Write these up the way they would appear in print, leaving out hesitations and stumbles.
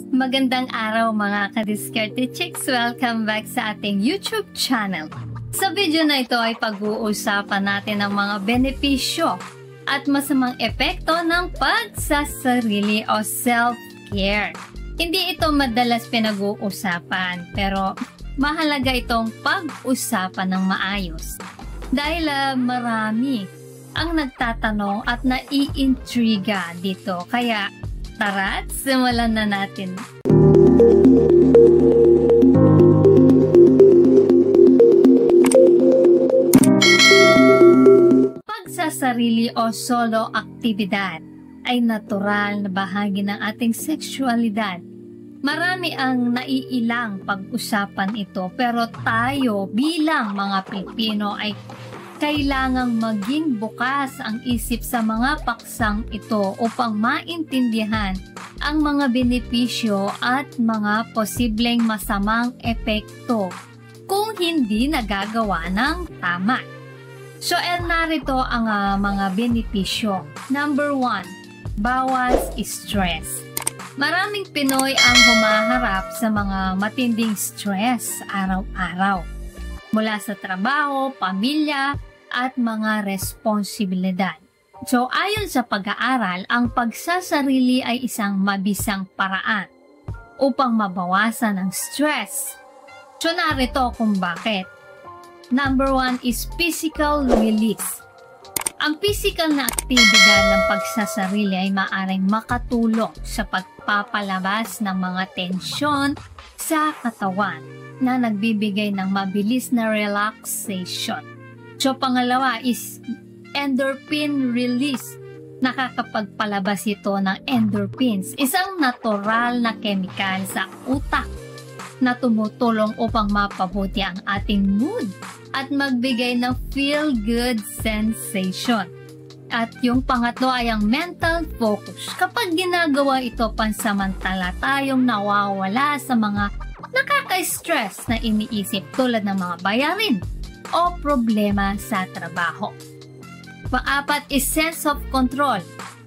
Magandang araw mga ka-Diskarte Chicks! Welcome back sa ating YouTube channel. Sa video na ito ay pag-uusapan natin ang mga benepisyo at masamang epekto ng pagsasarili o self-care. Hindi ito madalas pinag-uusapan pero mahalaga itong pag-usapan ng maayos. Dahil marami ang nagtatanong at naiintriga dito. Kaya tara, simulan na natin. Pagsasarili o solo aktibidad ay natural na bahagi ng ating sexualidad. Marami ang naiilang pag-usapan ito pero tayo bilang mga Pilipino ay kailangang maging bukas ang isip sa mga paksang ito upang maintindihan ang mga benepisyo at mga posibleng masamang epekto kung hindi nagagawa ng tama. So, narito ang mga benepisyo. Number 1, bawas stress. Maraming Pinoy ang humaharap sa mga matinding stress araw-araw. Mula sa trabaho, pamilya, at mga responsibilidad. So, ayon sa pag-aaral, ang pagsasarili ay isang mabisang paraan upang mabawasan ang stress. So, narito kung bakit. Number 1 is physical release. Ang physical na aktibidad ng pagsasarili ay maaaring makatulong sa pagpapalabas ng mga tensyon sa katawan na nagbibigay ng mabilis na relaxation. So, pangalawa is endorphin release. Nakakapagpalabas ito ng endorphins, isang natural na chemical sa utak na tumutulong upang mapabuti ang ating mood at magbigay ng feel-good sensation. At yung pangatlo ay ang mental focus. Kapag ginagawa ito pansamantala, tayong nawawala sa mga nakaka-stress na iniisip tulad ng mga bayarin o problema sa trabaho. Pang-apat is sense of control.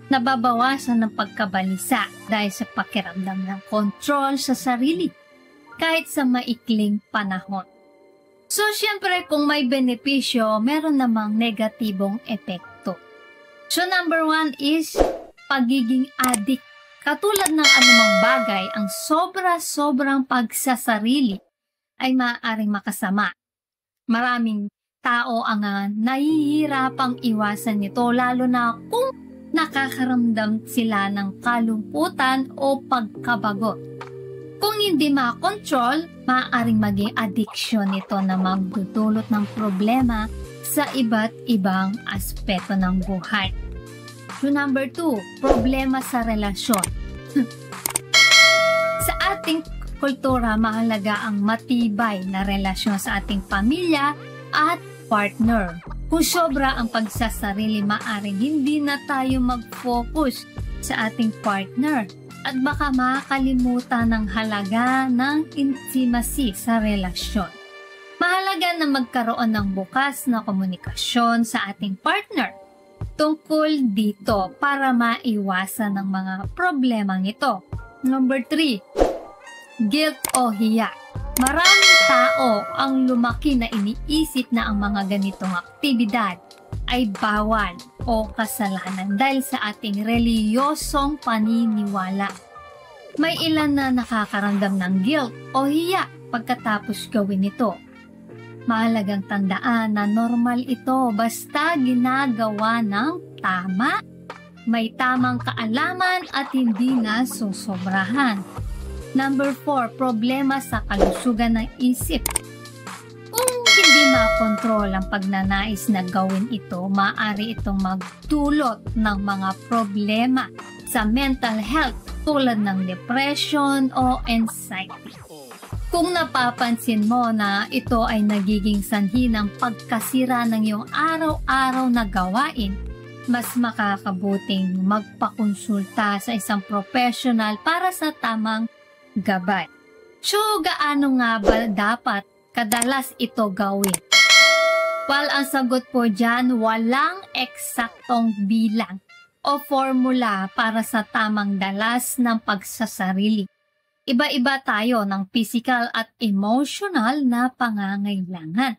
Nababawasan ng pagkabalisa dahil sa pakiramdam ng control sa sarili kahit sa maikling panahon. So, syempre, kung may benepisyo, meron namang negatibong epekto. So, number 1 is pagiging addict. Katulad ng anumang bagay, ang sobra-sobrang pagsasarili ay maaaring makasama. Maraming tao ang nahihirapang iwasan nito lalo na kung nakakaramdam sila ng kalungkutan o pagkabagot. Kung hindi makontrol, maaaring maging addiction nito na magdudulot ng problema sa iba't ibang aspeto ng buhay. So number 2, problema sa relasyon. Sa ating kultura, mahalaga ang matibay na relasyon sa ating pamilya at partner. Kung sobra ang pagsasarili, maaaring hindi na tayo mag-focus sa ating partner at baka makalimutan ng halaga ng intimacy sa relasyon. Mahalaga na magkaroon ng bukas na komunikasyon sa ating partner tungkol dito para maiwasan ng mga problemang ito. Number 3, guilt o hiya. Maraming tao ang lumaki na iniisip na ang mga ganitong aktibidad ay bawal o kasalanan dahil sa ating reliyosong paniniwala. May ilan na nakakaramdam ng guilt o hiya pagkatapos gawin ito. Mahalagang tandaan na normal ito basta ginagawa ng tama, may tamang kaalaman at hindi na susobrahan. Number 4, problema sa kalusugan ng isip. Kung hindi makontrol ang pagnanais na gawin ito, maaari itong magdulot ng mga problema sa mental health tulad ng depression o anxiety. Kung napapansin mo na ito ay nagiging sanhi ng pagkasira ng iyong araw-araw na gawain, mas makakabuting magpakonsulta sa isang professional para sa tamang gabay. So, gaano nga ba dapat kadalas ito gawin? Well, ang sagot po dyan, walang eksaktong bilang o formula para sa tamang dalas ng pagsasarili. Iba-iba tayo ng physical at emotional na pangangailangan.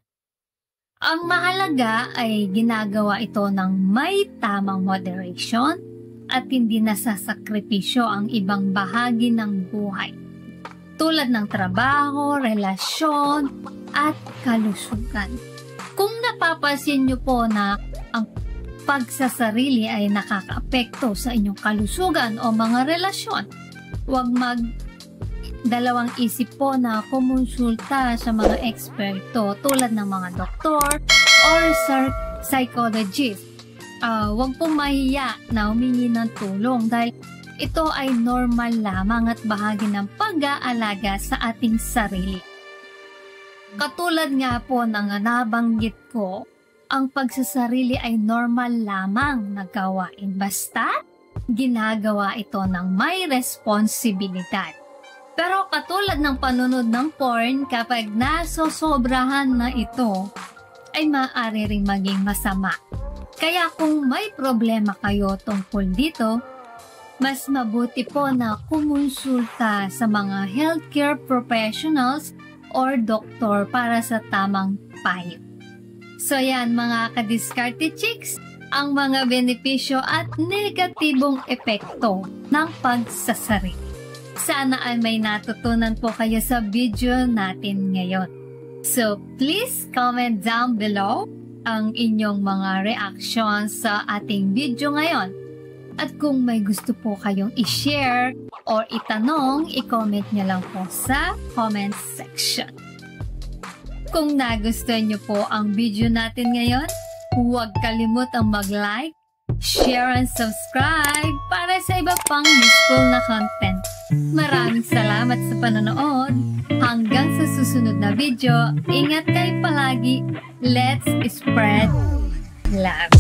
Ang mahalaga ay ginagawa ito ng may tamang moderation at hindi nasasakripisyo ang ibang bahagi ng buhay, tulad ng trabaho, relasyon, at kalusugan. Kung napapansin niyo po na ang pagsasarili ay nakakaapekto sa inyong kalusugan o mga relasyon, huwag dalawang isip po na kumonsulta sa mga eksperto tulad ng mga doktor or psychologist. Huwag pong mahiya na humingi ng tulong dahil ito ay normal lamang at bahagi ng pag-aalaga sa ating sarili. Katulad nga po ng nabanggit ko, ang pagsasarili ay normal lamang na gawain basta ginagawa ito ng may responsibilidad. Pero katulad ng panunod ng porn, kapag nasosobrahan na ito, ay maaari ring maging masama. Kaya kung may problema kayo tungkol dito, mas mabuti po na kumonsulta sa mga healthcare professionals or doktor para sa tamang payo. So yan mga kadiskarte chicks, ang mga benepisyo at negatibong epekto ng pagsasarili. Sana ay may natutunan po kayo sa video natin ngayon. So please comment down below ang inyong mga reactions sa ating video ngayon. At kung may gusto po kayong i-share or itanong, i-comment nyo lang po sa comment section. Kung nagustuhan nyo po ang video natin ngayon, huwag kalimutang mag-like, share and subscribe para sa iba pang useful na content. Maraming salamat sa panonood. Hanggang sa susunod na video, ingat kayo palagi. Let's spread love.